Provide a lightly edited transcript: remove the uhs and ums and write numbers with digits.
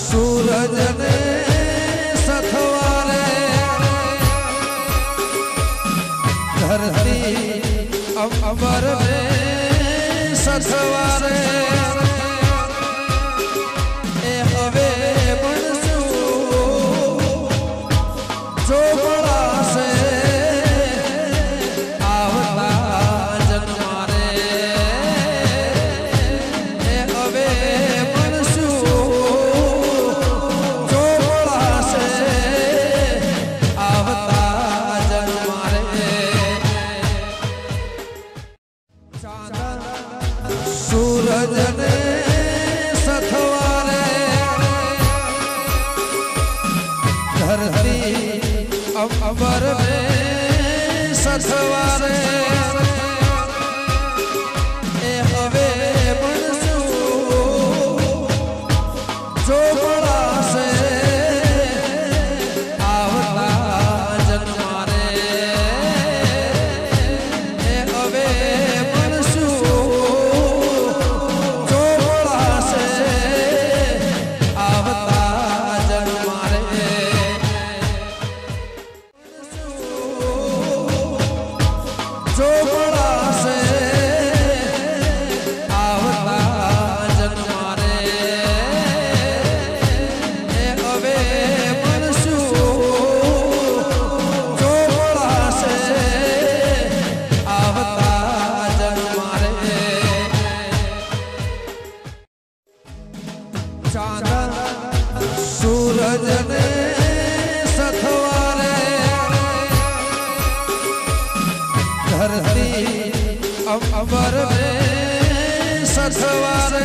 सूरज ने सथवारे धरती अमर ने सथवारे ए हवे बनसू जो बड़ा से आवता जन्मारे ए हवे बनसू जो बड़ा से आवता जन्मारे सूरज ने सथवारे धरती अमर ने सथवारे ए हवे बनसू जो बड़ा से आवता जन्मारे ए हवे बनसू जो बड़ा से आवता जन्मारे जो बड़ा से आवता जन्मारे ए हवे बनसू जो बड़ा से आवता जन्मारे सूरज ने सथवारे धरती अमर ने सथवारे